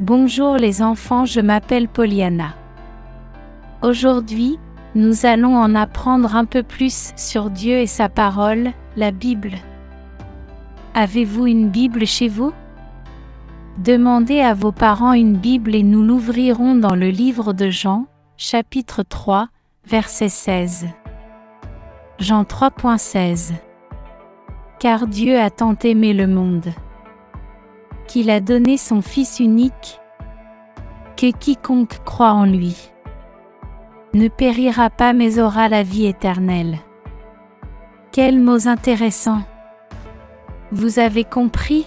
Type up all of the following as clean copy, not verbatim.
Bonjour les enfants, je m'appelle Poliana. Aujourd'hui, nous allons en apprendre un peu plus sur Dieu et sa parole, la Bible. Avez-vous une Bible chez vous? Demandez à vos parents une Bible et nous l'ouvrirons dans le livre de Jean, chapitre 3, verset 16. Jean 3.16. Car Dieu a tant aimé le monde, qu'il a donné son Fils unique, que quiconque croit en lui ne périra pas mais aura la vie éternelle. Quels mots intéressants! Vous avez compris?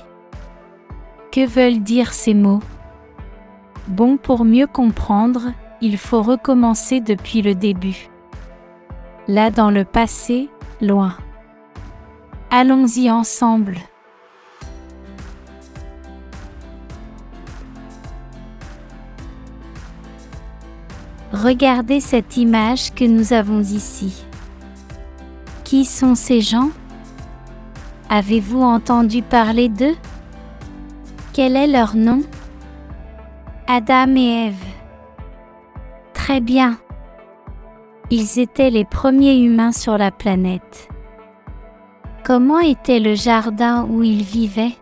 Que veulent dire ces mots? Bon, pour mieux comprendre, il faut recommencer depuis le début. Là dans le passé, loin. Allons-y ensemble. Regardez cette image que nous avons ici. Qui sont ces gens? Avez-vous entendu parler d'eux? Quel est leur nom? Adam et Ève. Très bien. Ils étaient les premiers humains sur la planète. Comment était le jardin où ils vivaient?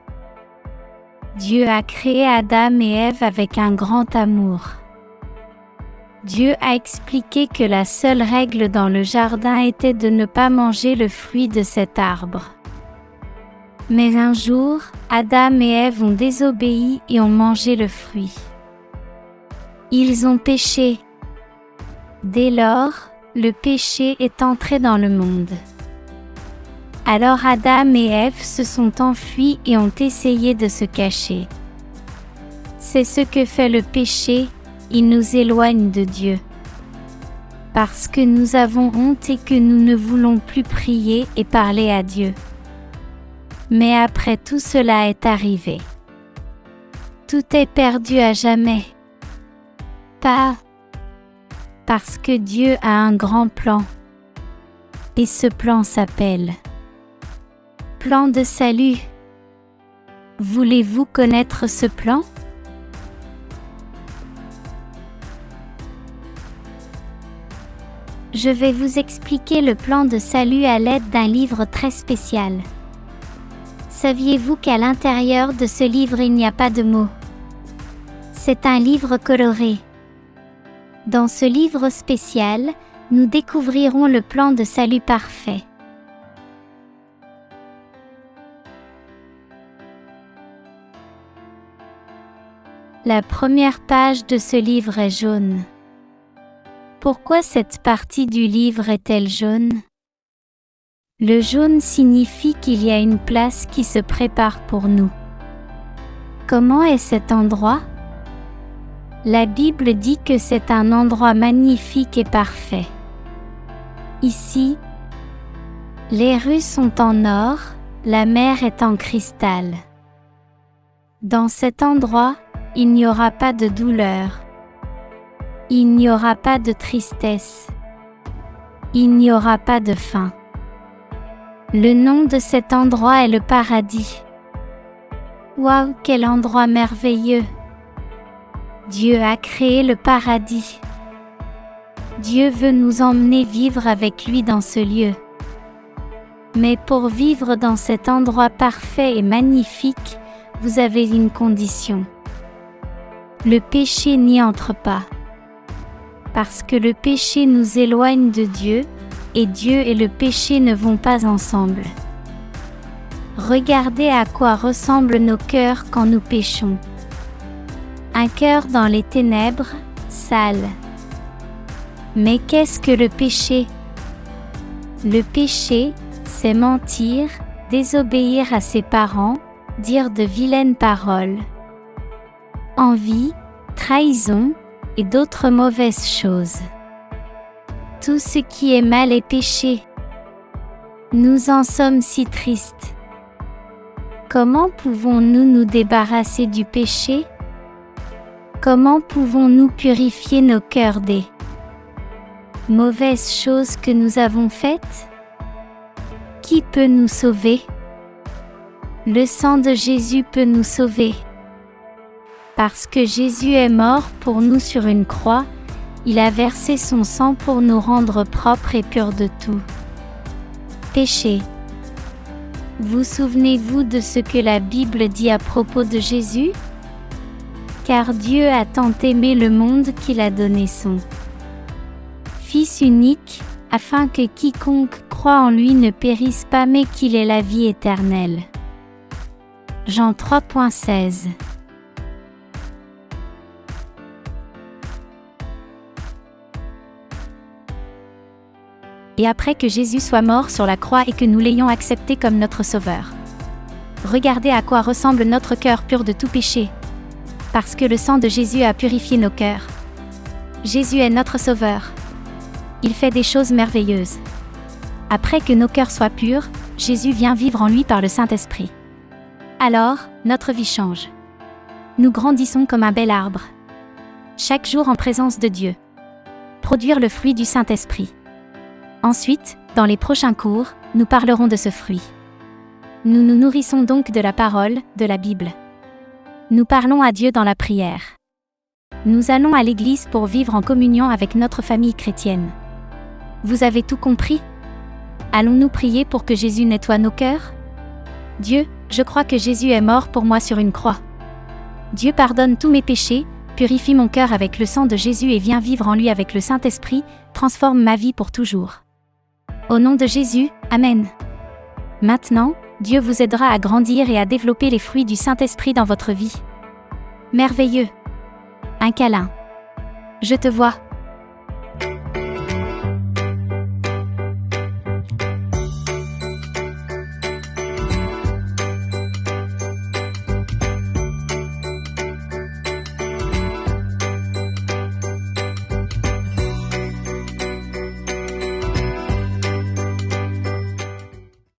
Dieu a créé Adam et Ève avec un grand amour. Dieu a expliqué que la seule règle dans le jardin était de ne pas manger le fruit de cet arbre. Mais un jour, Adam et Ève ont désobéi et ont mangé le fruit. Ils ont péché. Dès lors, le péché est entré dans le monde. Alors Adam et Ève se sont enfuis et ont essayé de se cacher. C'est ce que fait le péché. Il nous éloigne de Dieu. Parce que nous avons honte et que nous ne voulons plus prier et parler à Dieu. Mais après tout cela est arrivé. Tout est perdu à jamais. Pas parce que Dieu a un grand plan. Et ce plan s'appelle plan de salut. Voulez-vous connaître ce plan? Je vais vous expliquer le plan de salut à l'aide d'un livre très spécial. Saviez-vous qu'à l'intérieur de ce livre il n'y a pas de mots? C'est un livre coloré. Dans ce livre spécial, nous découvrirons le plan de salut parfait. La première page de ce livre est jaune. Pourquoi cette partie du livre est-elle jaune? Le jaune signifie qu'il y a une place qui se prépare pour nous. Comment est cet endroit? La Bible dit que c'est un endroit magnifique et parfait. Ici, les rues sont en or, la mer est en cristal. Dans cet endroit, il n'y aura pas de douleur. Il n'y aura pas de tristesse. Il n'y aura pas de faim. Le nom de cet endroit est le paradis. Waouh, quel endroit merveilleux! Dieu a créé le paradis. Dieu veut nous emmener vivre avec lui dans ce lieu. Mais pour vivre dans cet endroit parfait et magnifique, vous avez une condition. Le péché n'y entre pas. Parce que le péché nous éloigne de Dieu, et Dieu et le péché ne vont pas ensemble. Regardez à quoi ressemblent nos cœurs quand nous péchons. Un cœur dans les ténèbres, sale. Mais qu'est-ce que le péché? Le péché, c'est mentir, désobéir à ses parents, dire de vilaines paroles, envie, trahison, et d'autres mauvaises choses. Tout ce qui est mal est péché. Nous en sommes si tristes. Comment pouvons-nous nous débarrasser du péché? Comment pouvons-nous purifier nos cœurs des mauvaises choses que nous avons faites? Qui peut nous sauver? Le sang de Jésus peut nous sauver. Parce que Jésus est mort pour nous sur une croix, il a versé son sang pour nous rendre propres et purs de tout péché. Vous souvenez-vous de ce que la Bible dit à propos de Jésus? Car Dieu a tant aimé le monde qu'il a donné son Fils unique, afin que quiconque croit en lui ne périsse pas mais qu'il ait la vie éternelle. Jean 3.16. Et après que Jésus soit mort sur la croix et que nous l'ayons accepté comme notre Sauveur, regardez à quoi ressemble notre cœur pur de tout péché. Parce que le sang de Jésus a purifié nos cœurs. Jésus est notre Sauveur. Il fait des choses merveilleuses. Après que nos cœurs soient purs, Jésus vient vivre en lui par le Saint-Esprit. Alors, notre vie change. Nous grandissons comme un bel arbre. Chaque jour en présence de Dieu. Produire le fruit du Saint-Esprit. Ensuite, dans les prochains cours, nous parlerons de ce fruit. Nous nous nourrissons donc de la parole, de la Bible. Nous parlons à Dieu dans la prière. Nous allons à l'église pour vivre en communion avec notre famille chrétienne. Vous avez tout compris? Allons-nous prier pour que Jésus nettoie nos cœurs? Dieu, je crois que Jésus est mort pour moi sur une croix. Dieu pardonne tous mes péchés, purifie mon cœur avec le sang de Jésus et vient vivre en lui avec le Saint-Esprit, transforme ma vie pour toujours. Au nom de Jésus, Amen. Maintenant, Dieu vous aidera à grandir et à développer les fruits du Saint-Esprit dans votre vie. Merveilleux. Un câlin. Je te vois.